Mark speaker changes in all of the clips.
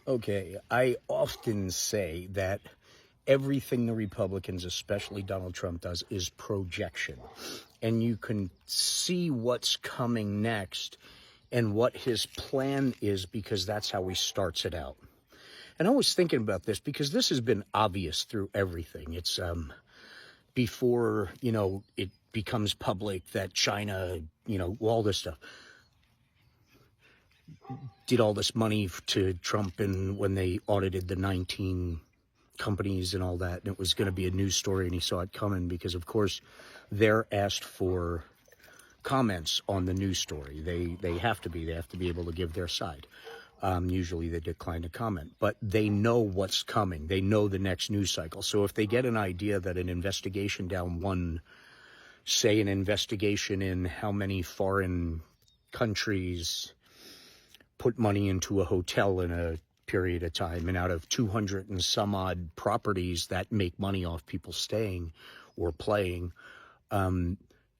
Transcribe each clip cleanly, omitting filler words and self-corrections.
Speaker 1: Okay, I often say that everything the Republicans, especially Donald Trump, does is projection. And you can see what's coming next and what his plan is because that's how he starts it out. And I was thinking about this because this has been obvious through everything. It's before, it becomes public that China, all this stuff, did all this money to Trump, and when they audited the 19 companies and all that, and it was going to be a news story, and he saw it coming because, of course, they're asked for comments on the news story. They have to be able to give their side. Usually they decline to comment, but they know what's coming. They know the next news cycle. So if they get an idea that an investigation down one, say an investigation in how many foreign countries put money into a hotel in a period of time, and out of 200 and some odd properties that make money off people staying or playing,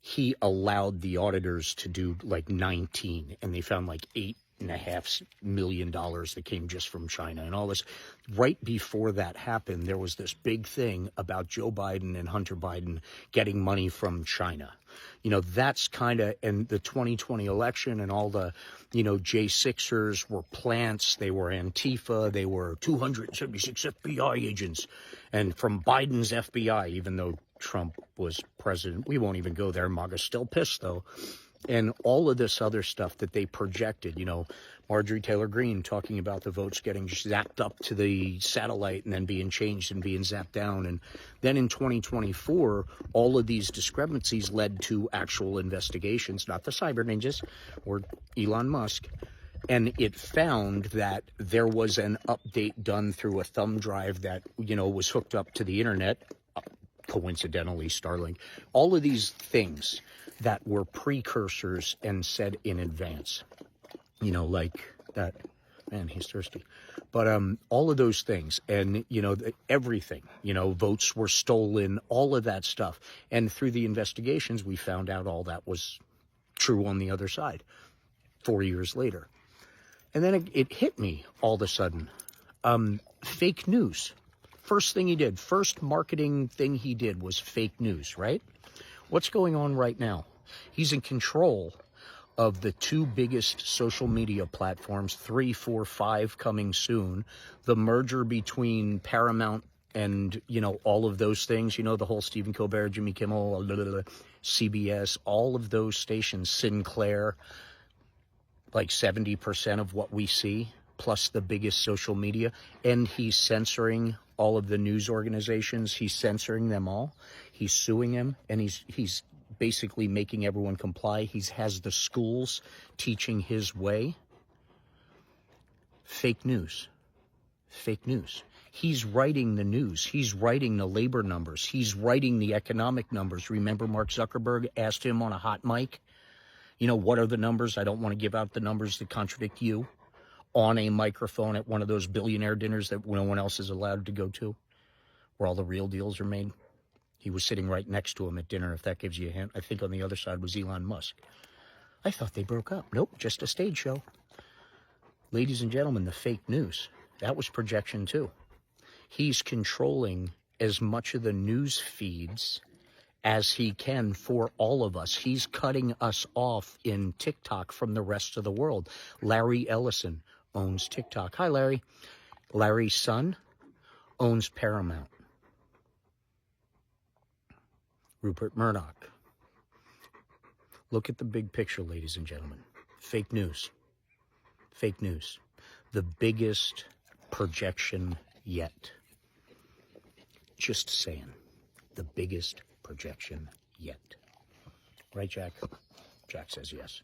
Speaker 1: he allowed the auditors to do like 19, and they found like $8.5 million that came just from China and all this. Right before that happened, there was this big thing about Joe Biden and Hunter Biden getting money from China. That's kind of, and the 2020 election and all the, J6ers were plants, they were Antifa, they were 276 FBI agents, and from Biden's FBI, even though Trump was president. We won't even go there. MAGA's still pissed, though. And all of this other stuff that they projected, Marjorie Taylor Greene talking about the votes getting zapped up to the satellite and then being changed and being zapped down. And then in 2024, all of these discrepancies led to actual investigations, not the cyber ninjas or Elon Musk. And it found that there was an update done through a thumb drive that, was hooked up to the internet, coincidentally Starlink. All of these things that were precursors and said in advance, like that, man, he's thirsty. But all of those things, and, everything, votes were stolen, all of that stuff. And through the investigations, we found out all that was true on the other side 4 years later. And then it hit me all of a sudden. Fake news. First thing he did, first marketing thing he did was fake news, right? What's going on right now? He's in control of the two biggest social media platforms, 3, 4, 5 coming soon. The merger between Paramount and, all of those things, the whole Stephen Colbert, Jimmy Kimmel, CBS, all of those stations, Sinclair, like 70% of what we see, plus the biggest social media. And he's censoring all of the news organizations. He's censoring them all. He's suing them, and he's basically making everyone comply. He has the schools teaching his way. Fake news. Fake news. He's writing the news. He's writing the labor numbers. He's writing the economic numbers. Remember Mark Zuckerberg asked him on a hot mic, what are the numbers? I don't want to give out the numbers that contradict you, on a microphone at one of those billionaire dinners that no one else is allowed to go to, where all the real deals are made. He was sitting right next to him at dinner, if that gives you a hint. I think on the other side was Elon Musk. I thought they broke up. Nope, just a stage show. Ladies and gentlemen, the fake news, that was projection too. He's controlling as much of the news feeds as he can for all of us. He's cutting us off in TikTok from the rest of the world. Larry Ellison owns TikTok. Hi, Larry. Larry's son owns Paramount. Rupert Murdoch. Look at the big picture, ladies and gentlemen. Fake news. Fake news. The biggest projection yet. Just saying. The biggest projection yet. Right, Jack? Jack says yes.